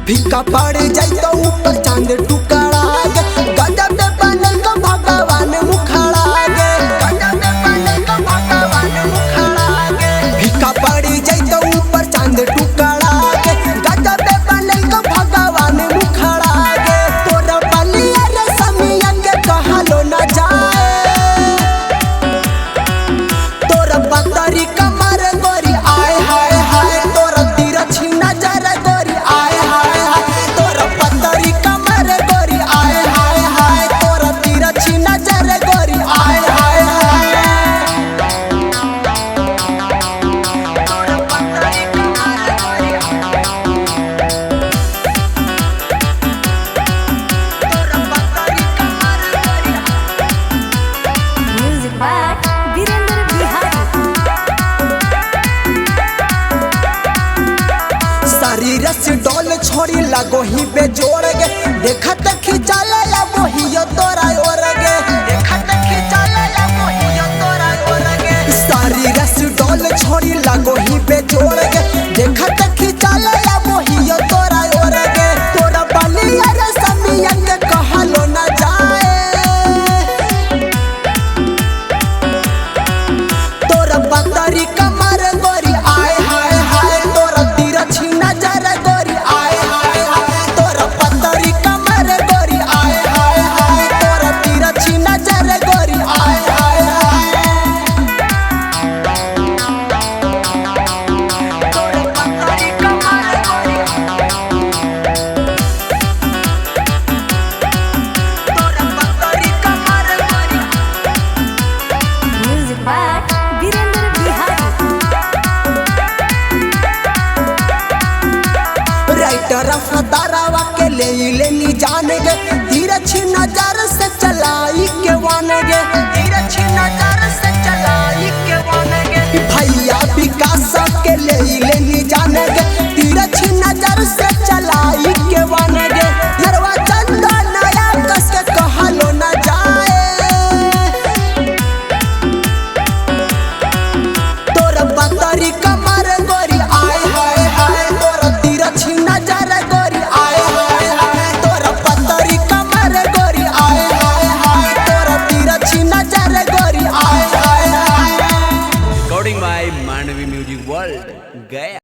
फीका पड़ जाई तो ऊपर चांद टुकड़ा गे, गजब बनल तो भगवान मुखड़ा गे, गजब बनल तो भगवान मुखड़ा गे। फीका पड़ जाई तो ऊपर चांद टुकड़ा गे, गजब बनल तो भगवान मुखड़ा गे। तोरा बलिया रे समिया के कहलो न जाए, तोरा पतरी कमर गोरी आए हाय हाय, तोरा तिरछी नजर गोरी आए हाय हाय, तोरा पतरी कमर गोरी आए हाय हाय, तोरा तिरछी नजर गोरी आए हाय हाय। तोरा पतरी कमर गोरी, तोरा पतरी कमर गोरी। Music by Virendra Bihari. शरीर से डोल छोड़ी लगो ही बेजोड़ गे, देखत खिंचाल लगो ही तोरा ओर गे, देखत खिंचाल लगो ही तोरा ओर गे। शरीर से डोल छोड़ी लगो ही बेजोड़ गे, देखत खिंचाल लगो ही तोरा ओर गे। तोरा बलिया रे समिया के कहलो न जाए, तोरा पतरी कमर गोरी आए हाय हाय, तोरा तिरछी नजर गोरी आए हाय हाय, तोरा पतरी कमर गोरी आए हाय हाय, तोरा तिरछी नजर गोरी आए हाय हाय। तोरा पतरी कमर गोरी, तोरा पतरी कमर गोरी। Music by Virendra Bihari. Writer फदारावा के ले जान गे, तिरछी नजर से चलाई के वान गे, तिरछी नजर से चलाई के वान गे। भैया विकास के ले जान गे, तिरछी नजर से चलाई के वान गे। नरवा चंदा नया कस के कहलो न जाए, तोरा पतरी कमर गोरी आए हाय हाय, तोरा तिरछी नजर गोरी आए हाय हाय, तोरा पतरी कमर गोरी आए हाय हाय, तोरा तिरछी नजर गोरी आए हाय हाय। Recording by Mandavi music world Gaya.